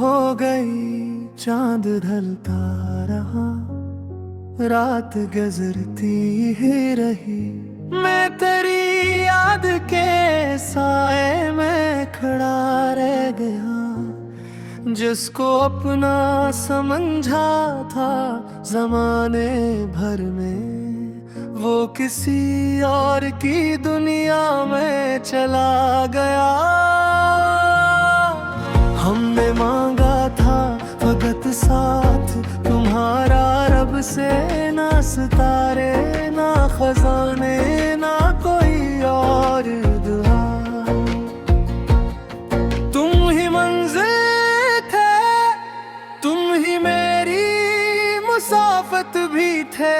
हो गई, चांद ढलता रहा, रात गुजरती ही रही। मैं तेरी याद के साए में खड़ा रह गया, जिसको अपना समझा था ज़माने भर में, वो किसी और की दुनिया में चला गया। हमने मांगा था वक्त साथ तुम्हारा रब से, ना सितारे ना खजाने ना कोई और दुआ। तुम ही मंजिल थे, तुम ही मेरी मुसाफत भी थे,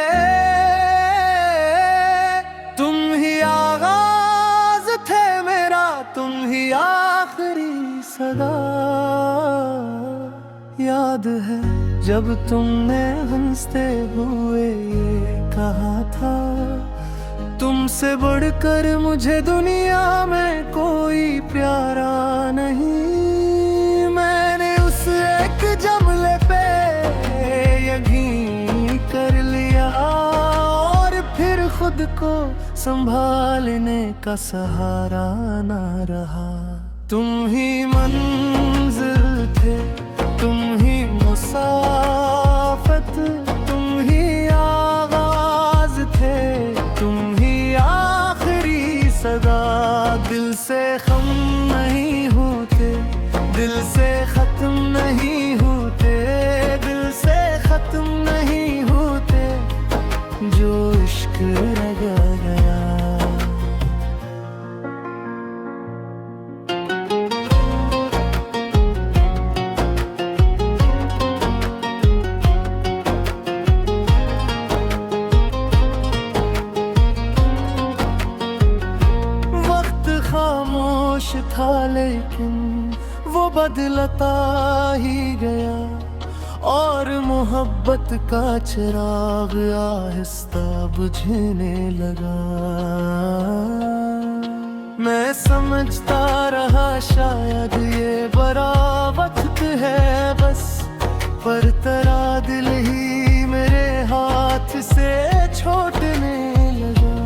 तुम ही आगाज थे मेरा, तुम ही आखिरी सदा। याद है जब तुमने हंसते हुए ये कहा था, तुमसे बढ़कर मुझे दुनिया में कोई प्यारा नहीं। मैंने उस एक जुमले पे यकीन कर लिया, और फिर खुद को संभालने का सहारा ना रहा। तुम ही मंजिल थे, तुम ही मुसाफत, तुम ही आगाज थे, तुम ही आखिरी सदा। दिल से खम नहीं होते, दिल से खत्म नहीं होते, दिल से खत्म नहीं होते, जो इश्क रह गया। खामोश था लेकिन वो बदलता ही गया, और मोहब्बत का चिराग आहिस्ता बुझने लगा। मैं समझता रहा शायद ये बड़ा वक्त है बस, पर तेरा दिल ही मेरे हाथ से छूटने लगा।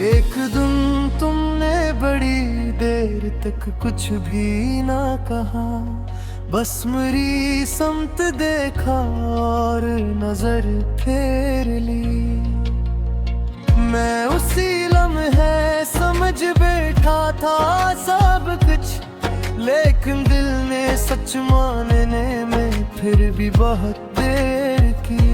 एक दिन तुमने बड़ी देर तक कुछ भी ना कहा, बस मेरी समत देखा और नजर फेर ली। मैं उसी लम्हे समझ बैठा था सब कुछ, लेकिन दिल ने सच मानने में फिर भी बहुत देर की।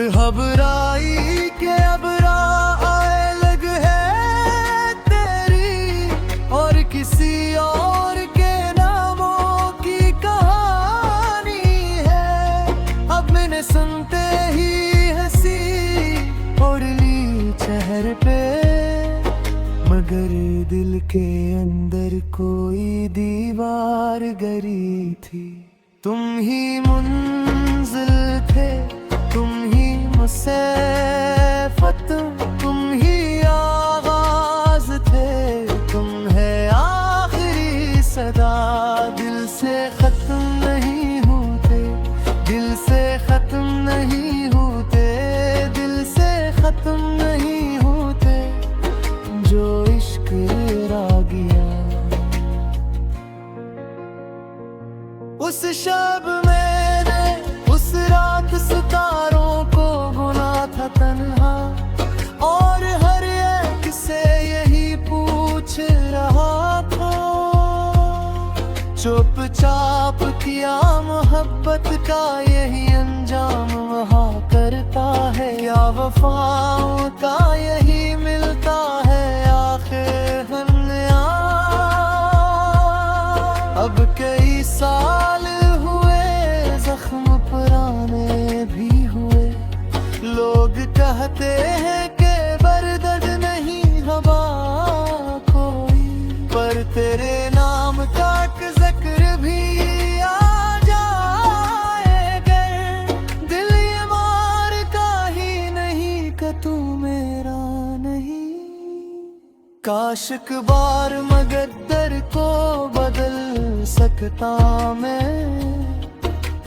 घबराई के अब आए लग है तेरी, और किसी और के नामों की कहानी है। अब मैंने सुनते ही हंसी ओढ़ ली चेहरे पे, मगर दिल के अंदर कोई दीवार गरी थी। तुम ही मंजिल थे, तुम ही मुसाफत, तुम ही आगाज थे, तुम है आखिरी सदा। दिल से खत्म नहीं होते, दिल से खत्म नहीं होते, दिल से खत्म नहीं होते, जो इश्क रह गया। उस शब मैंने उस रात सितारों को गुना था तन्हा, और हर एक से यही पूछ रहा था। चुपचाप किया मोहब्बत का यही अंजाम वहाँ करता है, या वफाओं का यही मिलता है आखिर अन्जाम। अब कई साल हुए, जख्म पुराने भी हुए, लोग कहते हैं कि बर्दर्द नहीं हवा कोई, पर तेरे नाम का जिक्र भी आ जाए गर, दिल ये मार का ही नहीं कि तू मेरा नहीं। काश एक बार मगद्दर सकता मैं।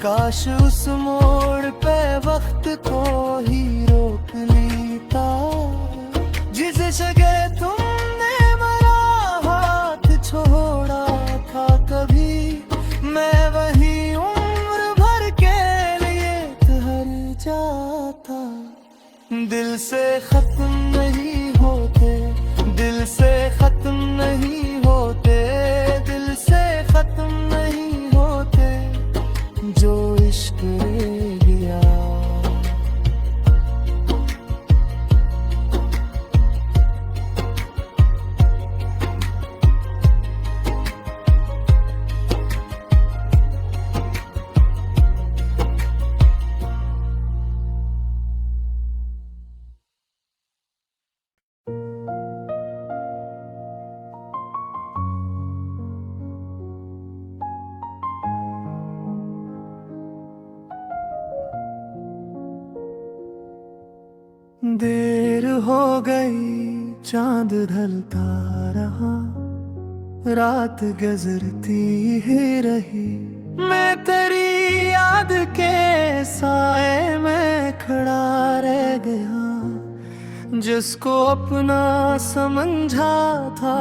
काश उस मोड़ पे वक्त को ही रोक लेता, जिस जगह तुमने मेरा हाथ छोड़ा था कभी, मैं वहीं उम्र भर के लिए ठहर जाता। दिल से खत्म नहीं होते, दिल से खत्म नहीं होते, दिल से खत्म नहीं होते जो इश्क रह गया। देर हो गई, चांद ढलता रहा, रात गुजरती ही रही, मैं तेरी याद के साए में खड़ा रह गया। जिसको अपना समझा था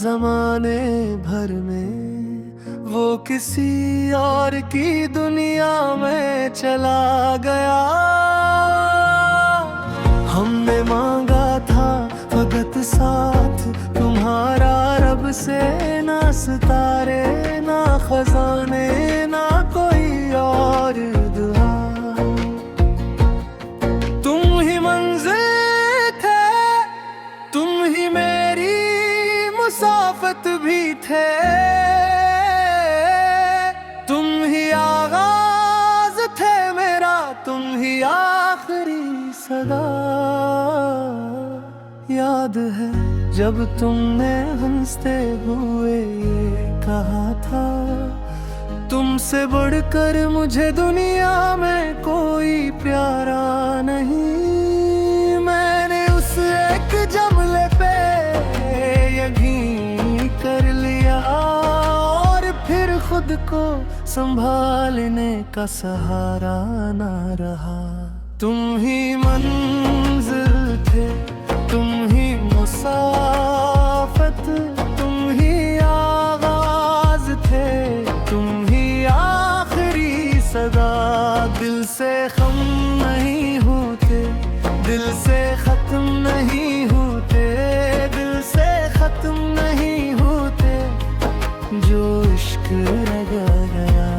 जमाने भर में, वो किसी और की दुनिया में चला गया। हमने मांगा था फकत साथ तुम्हारा रब से, ना सितारे ना खजाने ना कोई और दुआ। तुम ही मंजिल थे, तुम ही मेरी मुसाफत भी थे, तुम ही आगाज थे मेरा, तुम ही आखिरी सदा। याद है जब तुमने हंसते हुए ये कहा था, तुमसे बढ़कर मुझे दुनिया में कोई प्यारा नहीं। मैंने उस एक जुमले पे यकीन कर लिया, और फिर खुद को संभालने का सहारा ना रहा। तुम ही मंजिल थे, तुम ही मुसाफत, तुम ही आगाज थे, तुम ही आखिरी सदा। दिल से खम नहीं होते, दिल से खत्म नहीं होते, दिल से खत्म नहीं होते जो इश्क रह गया।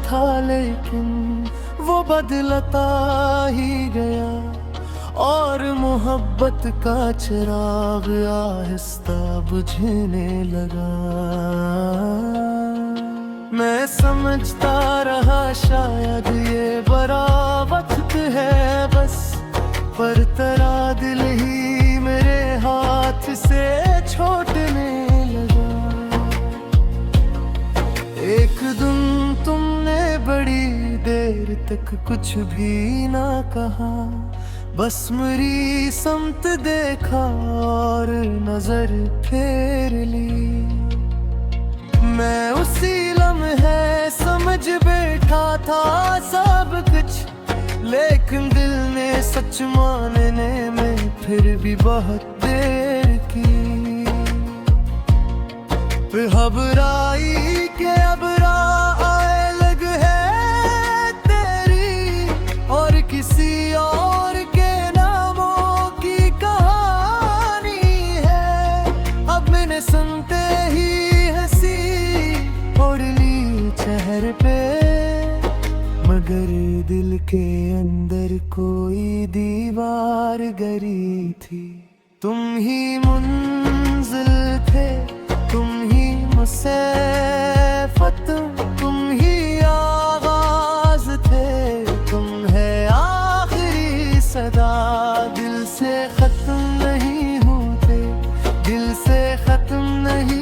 था लेकिन वो बदलता ही गया, और मोहब्बत का चिराग आहिस्ता बुझने लगा। मैं समझता रहा शायद ये बड़ा वक्त है बस, पर तेरा दिल ही मेरे हाथ से छूटने लगा। एक दिन तुमने बड़ी देर तक कुछ भी ना कहा, बस मेरी समत देखा और नजर फेर ली। मैं उसी लम्हे समझ बैठा था सब कुछ, लेकिन दिल ने सच मानने में फिर भी बहुत देर की। घबराई के अब आए लग है तेरी, और किसी और के नामों की कहानी है। अब मैंने सुनते ही हंसी ओढ़ ली चेहरे पे, मगर दिल के अंदर कोई दीवार गरी थी। तुम ही मंजिल थे, तुम ही मुसाफत, तुम ही आगाज थे, तुम है आखिरी सदा। दिल से खत्म नहीं होते, दिल से खत्म नहीं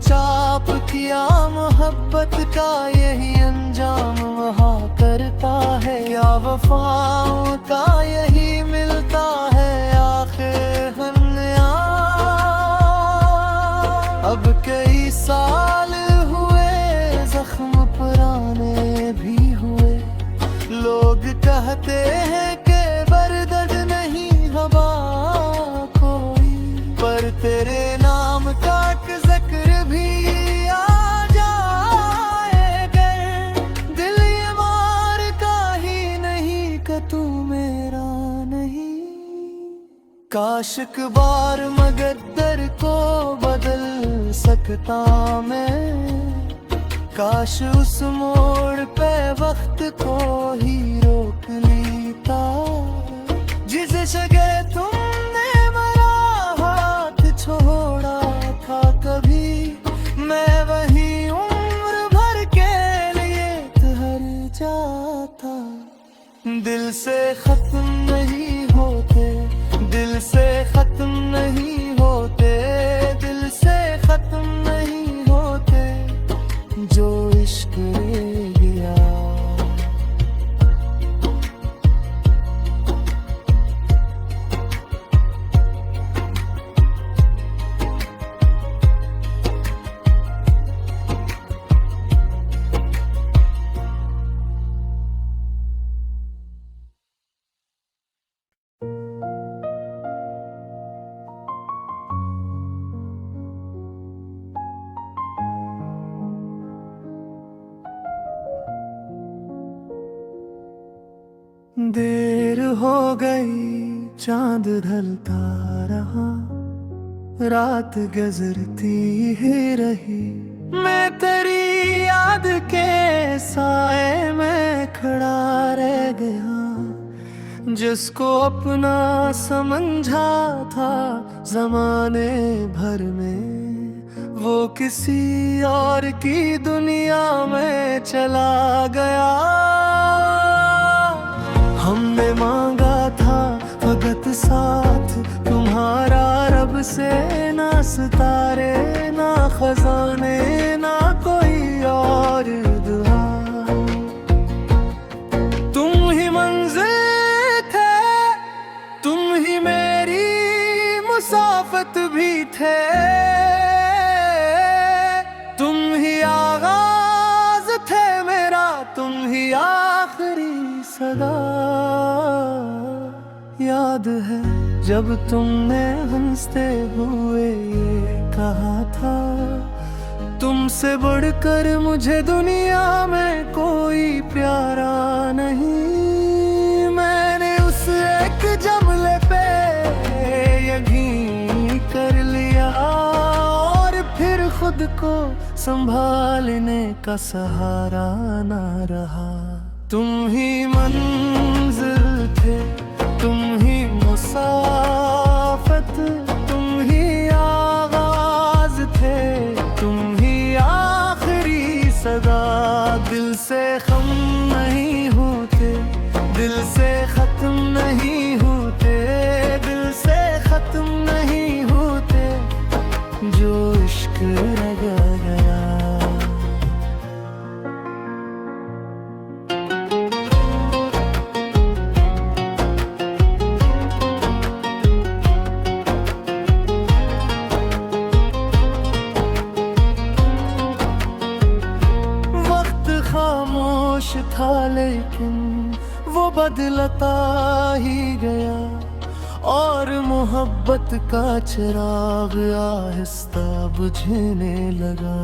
चाप किया मोहब्बत का यही अंजाम वहाँ करता है, या वफाओं का यही मिलता है आखिर अंजाम। अब कई साल हुए, जख्म पुराने भी हुए, लोग कहते हैं कि बर्दर्द नहीं हवा कोई, पर तेरे नाम का जिक्र भी आ जाए गर, दिल ये मार का ही नहीं कि तू मेरा नहीं। काश एक बार मगद्दर को बदल सकता मैं, काश उस मोड़ पे वक्त को ही रोक लेता, जिस जगह तुमने मेरा हाथ छोड़ा था कभी, मैं वही उम्र भर के लिए ठहर जाता। दिल से खत्म नहीं होते, दिल से खत्म नहीं होते, दिल से खत्म नहीं होते जो इश्क ले गया। देर हो गई, चांद ढलता रहा, रात गुजरती ही रही, मैं तेरी याद के साए में खड़ा रह गया। जिसको अपना समझा था जमाने भर में, वो किसी और की दुनिया में चला गया। हमने मांगा था भगत साथ तुम्हारा रब से, ना सितारे ना खजाने ना कोई और दुआ, तुम ही मंजिल थे, तुम ही मेरी मुसाफत भी थे, तुम ही आगाज थे मेरा, तुम ही आखिरी सदा। याद है जब तुमने हंसते हुए ये कहा था, तुमसे बढ़कर मुझे दुनिया में कोई प्यारा नहीं। मैंने उस एक जुमले पे यकीन कर लिया, और फिर खुद को संभालने का सहारा ना रहा। तुम ही मंजिल थे, तुम ही मुसाफत, तुम ही आगाज थे, तुम ही आखिरी सदा। दिल से खम नहीं होते, दिल से खत्म नहीं होते, दिल से खत्म नहीं होते जो इश्क रह गया। था लेकिन वो बदलता ही गया, और मोहब्बत का चिराग आहिस्ता बुझने लगा।